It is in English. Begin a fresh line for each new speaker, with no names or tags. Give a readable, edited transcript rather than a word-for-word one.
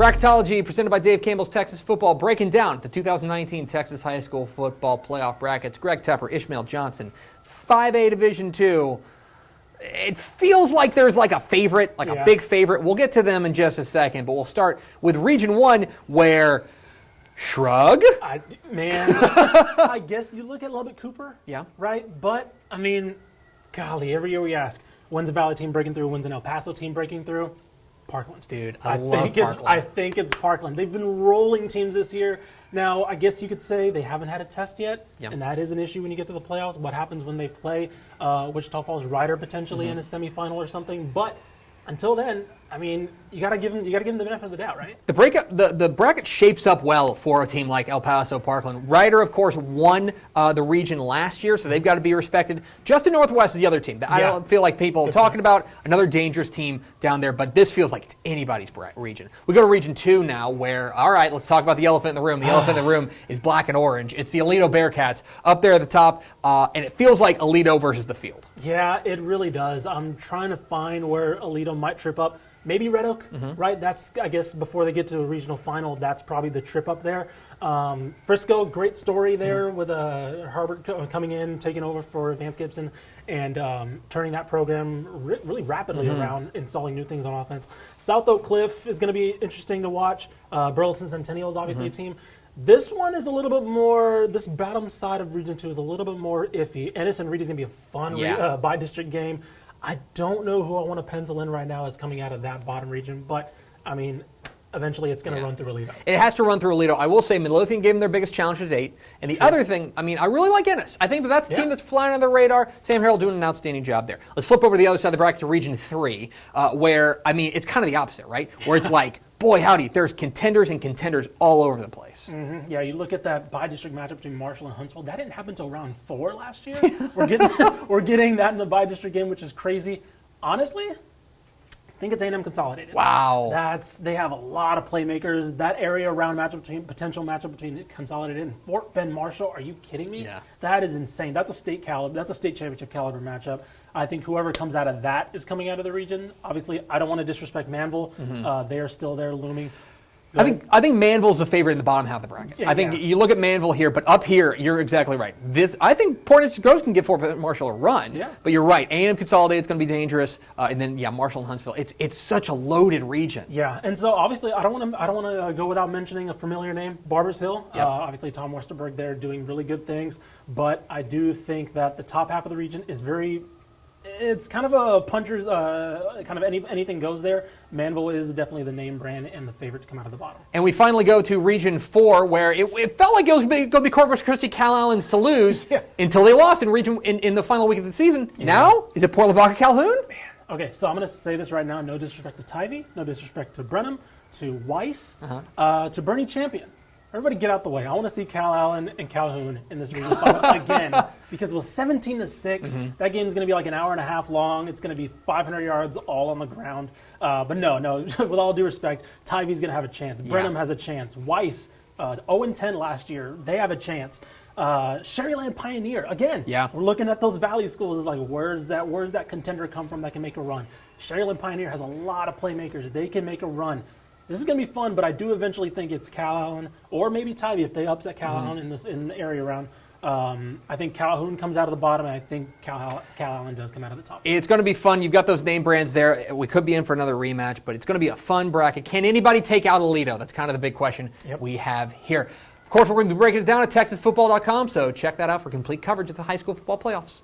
Bracketology presented by Dave Campbell's Texas Football, breaking down the 2019 Texas High School Football Playoff brackets. Greg Tepper, Ishmael Johnson, 5A Division II. It feels like there's like a favorite, a big favorite. We'll get to them in just a second, but we'll start with Region 1 where, shrug?
I guess you look at Lubbock Cooper, right? But, I mean, golly, every year we ask, when's a Valley team breaking through, when's an El Paso team breaking through? Parkland.
Dude, I love Parkland.
I think it's Parkland. They've been rolling teams this year. Now, I guess you could say they haven't had a test yet, and that is an issue when you get to the playoffs. What happens when they play Wichita Falls Rider potentially in a semifinal or something? But until then, I mean, you gotta give them the benefit of the doubt, right?
The bracket shapes up well for a team like El Paso Parkland. Rider, of course, won the region last year, so they've got to be respected. Justin Northwest is the other team that I don't feel like people are talking about. Another dangerous team down there, but this feels like it's anybody's region. We go to Region 2 now, where, all right, let's talk about the elephant in the room. The elephant in the room is black and orange. It's the Alito Bearcats up there at the top, and it feels like Alito versus the field. Yeah,
it really does. I'm trying to find where Alito might trip up. Maybe Red Oak, right? That's, I guess, before they get to a regional final, that's probably the trip up there. Frisco, great story there with Harbert coming in, taking over for Vance Gibson, and turning that program really rapidly around, installing new things on offense. South Oak Cliff is going to be interesting to watch. Burleson Centennial is obviously a team. This one is a little bit more, this bottom side of Region 2 is a little bit more iffy. Ennis and Reedy is going to be a fun by-district game. I don't know who I want to pencil in right now as coming out of that bottom region, but, I mean, eventually it's going to run through Alito.
It has to run through Alito. I will say Midlothian gave them their biggest challenge to date. And the other thing, I mean, I really like Ennis. I think that's a team that's flying under the radar. Sam Harrell doing an outstanding job there. Let's flip over to the other side of the bracket to Region 3, where, I mean, it's kind of the opposite, right? Where it's like, boy, howdy, there's contenders and contenders all over the place.
Yeah, you look at that bi-district matchup between Marshall and Huntsville. That didn't happen until round 4 last year. We're getting that in the bi-district game, which is crazy. Honestly, I think it's A&M Consolidated.
Wow.
They have a lot of playmakers. That area around potential matchup between Consolidated and Fort Bend Marshall. Are you kidding me?
Yeah.
That is insane. That's a state championship caliber matchup. I think whoever comes out of that is coming out of the region. Obviously, I don't want to disrespect Manville. They are still there looming.
I think Manville's the favorite in the bottom half of the bracket. I think you look at Manville here, but up here, you're exactly right. I think Portage Groves can give Fort Bend Marshall a run. But you're right. A&M Consolidated is going to be dangerous, and then Marshall and Huntsville. It's such a loaded region.
Yeah, and so obviously I don't want to go without mentioning a familiar name, Barbers Hill. Obviously Tom Westerberg there doing really good things, but I do think that the top half of the region is it's kind of a puncher's, kind of anything goes there. Manville is definitely the name brand and the favorite to come out of the bottom.
And we finally go to Region 4, where it felt like it was going to be Corpus Christi Calalans to lose until they lost in the final week of the season. Now, is it Port Lavaca Calhoun?
Man. Okay, so I'm going to say this right now. No disrespect to Tivy, no disrespect to Brenham, to Weiss, to Bernie Champion. Everybody get out the way. I want to see Cal Allen and Calhoun in this region final again, because it was 17-6. That game is going to be like an hour and a half long. It's going to be 500 yards all on the ground. But no, with all due respect, Tyvee's going to have a chance. Brenham has a chance. Weiss, 0-10 last year. They have a chance. Sherryland Pioneer, again, we're looking at those Valley schools. It's like, where's that contender come from that can make a run? Sherryland Pioneer has a lot of playmakers. They can make a run. This is going to be fun, but I do eventually think it's Cal Allen or maybe Tybee if they upset Cal Allen in the area round. I think Calhoun comes out of the bottom, and I think Cal Allen does come out of the top.
It's going to be fun. You've got those name brands there. We could be in for another rematch, but it's going to be a fun bracket. Can anybody take out Alito? That's kind of the big question we have here. Of course, we're going to be breaking it down at TexasFootball.com, so check that out for complete coverage of the high school football playoffs.